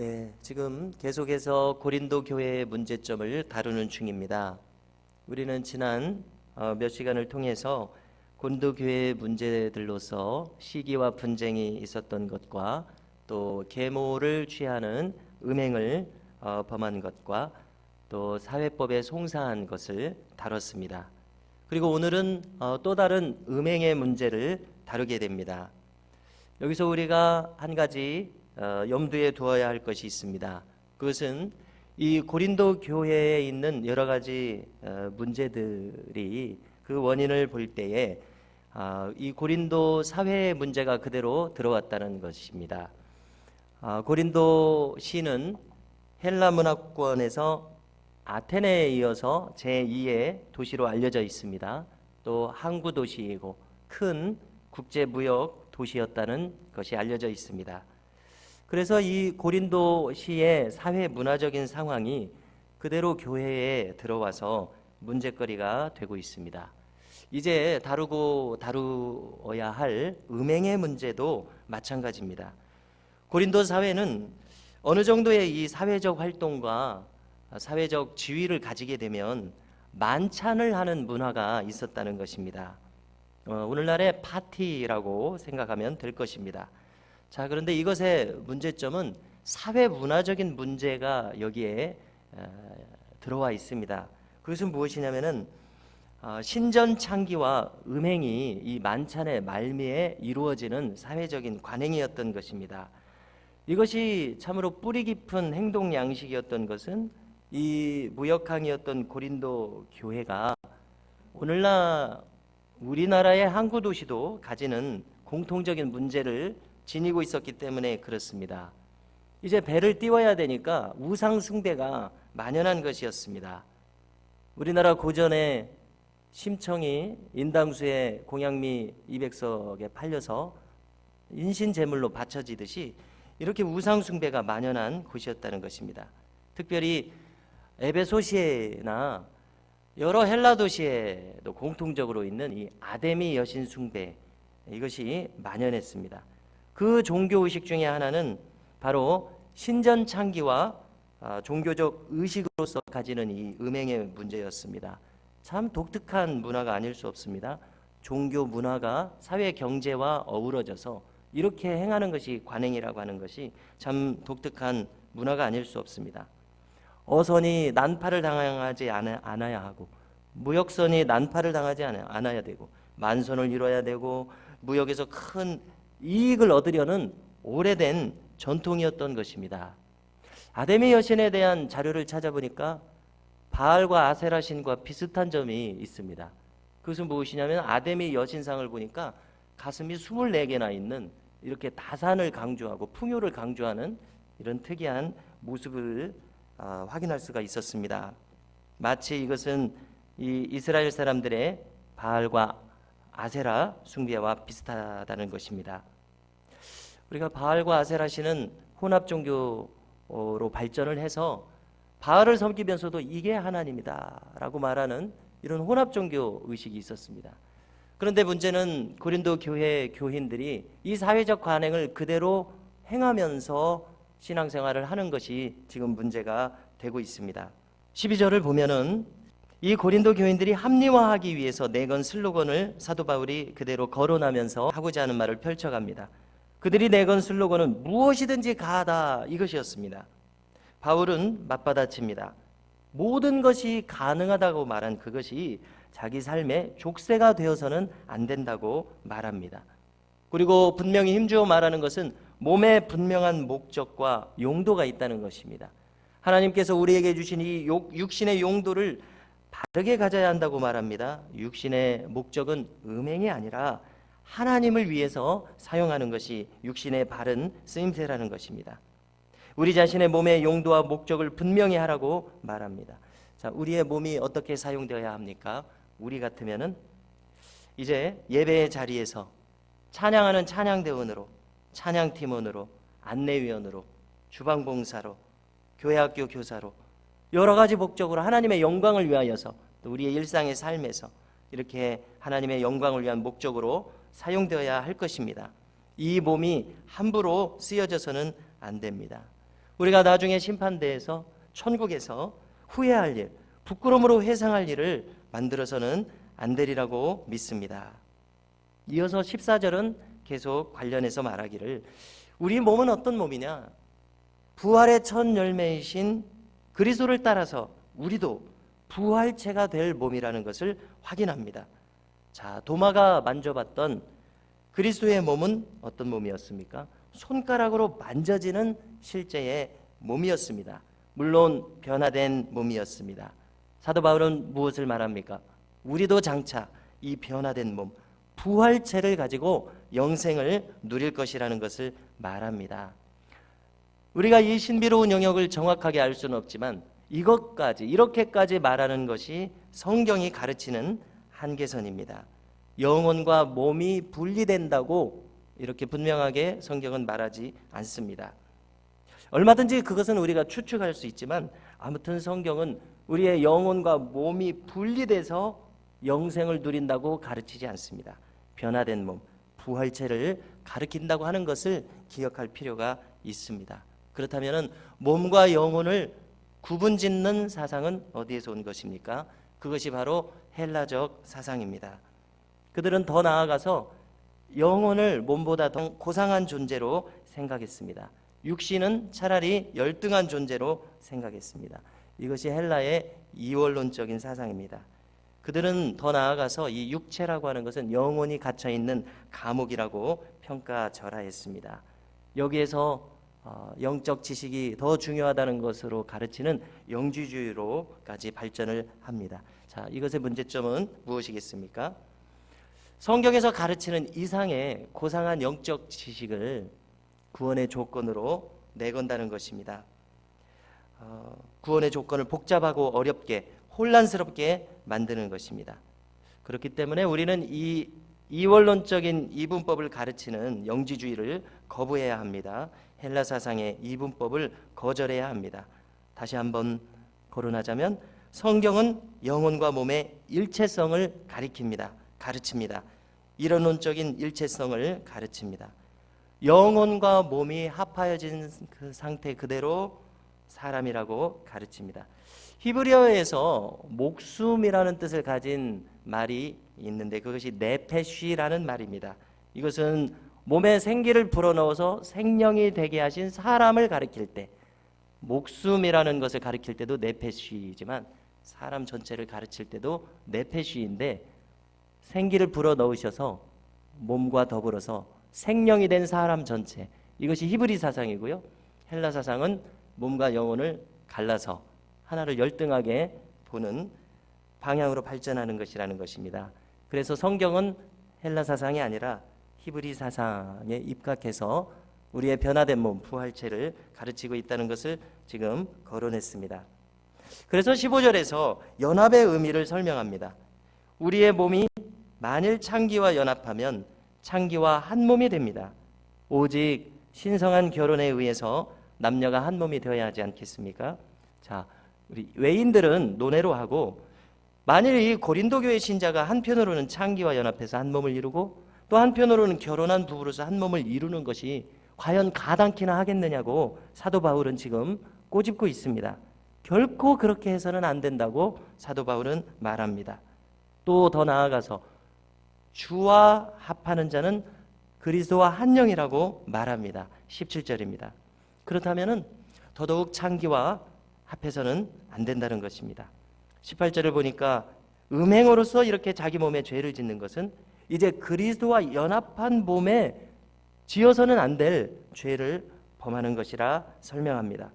네, 지금 계속해서 고린도 교회의 문제점을 다루는 중입니다. 우리는 지난 몇 시간을 통해서 고린도 교회의 문제들로서 시기와 분쟁이 있었던 것과 또 계모를 취하는 음행을 범한 것과 또 사회법에 송사한 것을 다뤘습니다. 그리고 오늘은 또 다른 음행의 문제를 다루게 됩니다. 여기서 우리가 한 가지 염두에 두어야 할 것이 있습니다. 그것은 이 고린도 교회에 있는 여러 가지 문제들이 그 원인을 볼 때에 이 고린도 사회의 문제가 그대로 들어왔다는 것입니다. 고린도 시는 헬라 문화권에서 아테네에 이어서 제2의 도시로 알려져 있습니다. 또 항구 도시이고 큰 국제 무역 도시였다는 것이 알려져 있습니다. 그래서 이 고린도시의 사회 문화적인 상황이 그대로 교회에 들어와서 문제거리가 되고 있습니다. 이제 다루어야 할 음행의 문제도 마찬가지입니다. 고린도 사회는 어느 정도의 이 사회적 활동과 사회적 지위를 가지게 되면 만찬을 하는 문화가 있었다는 것입니다. 오늘날의 파티라고 생각하면 될 것입니다. 자, 그런데 이것의 문제점은 사회 문화적인 문제가 여기에 들어와 있습니다. 그것은 무엇이냐면은 신전 창기와 음행이 이 만찬의 말미에 이루어지는 사회적인 관행이었던 것입니다. 이것이 참으로 뿌리 깊은 행동 양식이었던 것은 이 무역항이었던 고린도 교회가 오늘날 우리나라의 항구 도시도 가지는 공통적인 문제를 지니고 있었기 때문에 그렇습니다. 이제 배를 띄워야 되니까 우상 숭배가 만연한 것이었습니다. 우리나라 고전에 심청이 인당수에 공양미 200석에 팔려서 인신제물로 바쳐지듯이 이렇게 우상 숭배가 만연한 곳이었다는 것입니다. 특별히 에베소시에나 여러 헬라 도시에도 공통적으로 있는 이 아데미 여신 숭배, 이것이 만연했습니다. 그 종교의식 중에 하나는 바로 신전 창기와 종교적 의식으로서 가지는 이 음행의 문제였습니다. 참 독특한 문화가 아닐 수 없습니다. 종교 문화가 사회 경제와 어우러져서 이렇게 행하는 것이 관행이라고 하는 것이 참 독특한 문화가 아닐 수 없습니다. 어선이 난파를 당하지 않아야 하고 무역선이 난파를 당하지 않아야 되고 만선을 이뤄야 되고 무역에서 큰 이익을 얻으려는 오래된 전통이었던 것입니다. 아데미 여신에 대한 자료를 찾아보니까 바알과 아세라 신과 비슷한 점이 있습니다. 그것은 무엇이냐면 아데미 여신상을 보니까 가슴이 24개나 있는 이렇게 다산을 강조하고 풍요를 강조하는 이런 특이한 모습을 확인할 수가 있었습니다. 마치 이것은 이 이스라엘 사람들의 바알과 아세라 숭배와 비슷하다는 것입니다. 우리가 바알과 아세라 신은 혼합 종교로 발전을 해서 바알을 섬기면서도 이게 하나님이다라고 말하는 이런 혼합 종교 의식이 있었습니다. 그런데 문제는 고린도 교회 교인들이 이 사회적 관행을 그대로 행하면서 신앙생활을 하는 것이 지금 문제가 되고 있습니다. 12절을 보면은 이 고린도 교인들이 합리화하기 위해서 내건 슬로건을 사도 바울이 그대로 거론하면서 하고자 하는 말을 펼쳐갑니다. 그들이 내건 슬로건은 무엇이든지 가하다, 이것이었습니다. 바울은 맞받아칩니다. 모든 것이 가능하다고 말한 그것이 자기 삶의 족쇄가 되어서는 안 된다고 말합니다. 그리고 분명히 힘주어 말하는 것은 몸에 분명한 목적과 용도가 있다는 것입니다. 하나님께서 우리에게 주신 이 육신의 용도를 바르게 가져야 한다고 말합니다. 육신의 목적은 음행이 아니라 하나님을 위해서 사용하는 것이 육신의 바른 쓰임새라는 것입니다. 우리 자신의 몸의 용도와 목적을 분명히 하라고 말합니다. 자, 우리의 몸이 어떻게 사용되어야 합니까? 우리 같으면은 이제 예배의 자리에서 찬양하는 찬양대원으로, 찬양팀원으로, 안내위원으로, 주방봉사로, 교회학교 교사로 여러 가지 목적으로 하나님의 영광을 위하여서 또 우리의 일상의 삶에서 이렇게 하나님의 영광을 위한 목적으로 사용되어야 할 것입니다. 이 몸이 함부로 쓰여져서는 안 됩니다. 우리가 나중에 심판대에서 천국에서 후회할 일, 부끄러움으로 회상할 일을 만들어서는 안 되리라고 믿습니다. 이어서 14절은 계속 관련해서 말하기를 우리 몸은 어떤 몸이냐? 부활의 첫 열매이신 그리스도를 따라서 우리도 부활체가 될 몸이라는 것을 확인합니다. 자, 도마가 만져봤던 그리스도의 몸은 어떤 몸이었습니까? 손가락으로 만져지는 실제의 몸이었습니다. 물론 변화된 몸이었습니다. 사도 바울은 무엇을 말합니까? 우리도 장차 이 변화된 몸, 부활체를 가지고 영생을 누릴 것이라는 것을 말합니다. 우리가 이 신비로운 영역을 정확하게 알 수는 없지만 이것까지, 이렇게까지 말하는 것이 성경이 가르치는 한계선입니다. 영혼과 몸이 분리된다고 이렇게 분명하게 성경은 말하지 않습니다. 얼마든지 그것은 우리가 추측할 수 있지만 아무튼 성경은 우리의 영혼과 몸이 분리돼서 영생을 누린다고 가르치지 않습니다. 변화된 몸, 부활체를 가르친다고 하는 것을 기억할 필요가 있습니다. 그렇다면 몸과 영혼을 구분짓는 사상은 어디에서 온 것입니까? 그것이 바로 헬라적 사상입니다. 그들은 더 나아가서 영혼을 몸보다 더 고상한 존재로 생각했습니다. 육신은 차라리 열등한 존재로 생각했습니다. 이것이 헬라의 이원론적인 사상입니다. 그들은 더 나아가서 이 육체라고 하는 것은 영혼이 갇혀있는 감옥이라고 평가절하했습니다. 여기에서 영적 지식이 더 중요하다는 것으로 가르치는 영지주의로까지 발전을 합니다. 자, 이것의 문제점은 무엇이겠습니까? 성경에서 가르치는 이상의 고상한 영적 지식을 구원의 조건으로 내건다는 것입니다. 구원의 조건을 복잡하고 어렵게 혼란스럽게 만드는 것입니다. 그렇기 때문에 우리는 이 이원론적인 이분법을 가르치는 영지주의를 거부해야 합니다. 헬라 사상의 이분법을 거절해야 합니다. 다시 한번 거론하자면 성경은 영혼과 몸의 일체성을 가르칩니다. 이론론적인 일체성을 가르칩니다. 영혼과 몸이 합하여진 그 상태 그대로 사람이라고 가르칩니다. 히브리어에서 목숨이라는 뜻을 가진 말이 있는데 그것이 네페쉬라는 말입니다. 이것은 몸에 생기를 불어넣어서 생명이 되게 하신 사람을 가리킬 때, 목숨이라는 것을 가리킬 때도 네페쉬이지만 사람 전체를 가르칠 때도 네페쉬인데, 생기를 불어넣으셔서 몸과 더불어서 생명이 된 사람 전체, 이것이 히브리 사상이고요. 헬라 사상은 몸과 영혼을 갈라서 하나를 열등하게 보는 방향으로 발전하는 것이라는 것입니다. 그래서 성경은 헬라 사상이 아니라 히브리 사상에 입각해서 우리의 변화된 몸, 부활체를 가르치고 있다는 것을 지금 거론했습니다. 그래서 15절에서 연합의 의미를 설명합니다. 우리의 몸이 만일 창기와 연합하면 창기와 한 몸이 됩니다. 오직 신성한 결혼에 의해서 남녀가 한 몸이 되어야 하지 않겠습니까? 자, 우리 외인들은 논외로 하고, 만일 이 고린도 교회 신자가 한편으로는 창기와 연합해서 한 몸을 이루고 또 한편으로는 결혼한 부부로서 한 몸을 이루는 것이 과연 가당키나 하겠느냐고 사도 바울은 지금 꼬집고 있습니다. 결코 그렇게 해서는 안 된다고 사도 바울은 말합니다. 또 더 나아가서 주와 합하는 자는 그리스도와 한 영이라고 말합니다. 17절입니다. 그렇다면 더더욱 창기와 합해서는 안 된다는 것입니다. 18절을 보니까 음행으로서 이렇게 자기 몸에 죄를 짓는 것은 이제 그리스도와 연합한 몸에 지어서는 안 될 죄를 범하는 것이라 설명합니다.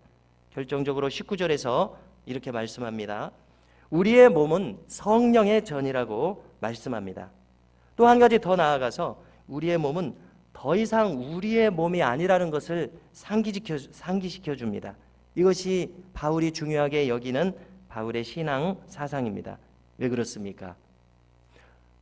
결정적으로 19절에서 이렇게 말씀합니다. 우리의 몸은 성령의 전이라고 말씀합니다. 또 한 가지 더 나아가서 우리의 몸은 더 이상 우리의 몸이 아니라는 것을 상기시켜 줍니다. 이것이 바울이 중요하게 여기는 바울의 신앙 사상입니다. 왜 그렇습니까?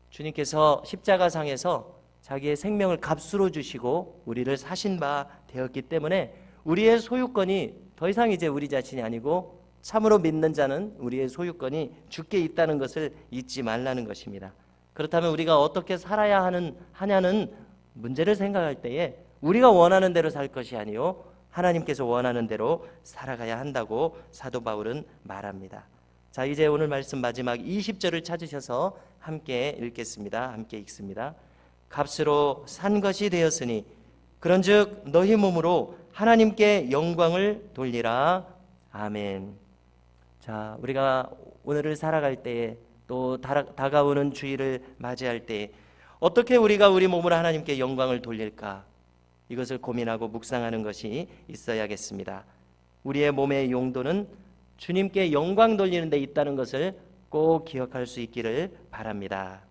주님께서 십자가상에서 자기의 생명을 값으로 주시고 우리를 사신 바 되었기 때문에 우리의 소유권이 더 이상 이제 우리 자신이 아니고 참으로 믿는 자는 우리의 소유권이 주께 있다는 것을 잊지 말라는 것입니다. 그렇다면 우리가 어떻게 살아야 하냐는 문제를 생각할 때에 우리가 원하는 대로 살 것이 아니요 하나님께서 원하는 대로 살아가야 한다고 사도 바울은 말합니다. 자, 이제 오늘 말씀 마지막 20절을 찾으셔서 함께 읽겠습니다. 함께 읽습니다. 값으로 산 것이 되었으니 그런즉 너희 몸으로 하나님께 영광을 돌리라. 아멘. 자, 우리가 오늘을 살아갈 때에 또 다가오는 주일을 맞이할 때에 어떻게 우리가 우리 몸으로 하나님께 영광을 돌릴까? 이것을 고민하고 묵상하는 것이 있어야겠습니다. 우리의 몸의 용도는 주님께 영광 돌리는 데 있다는 것을 꼭 기억할 수 있기를 바랍니다.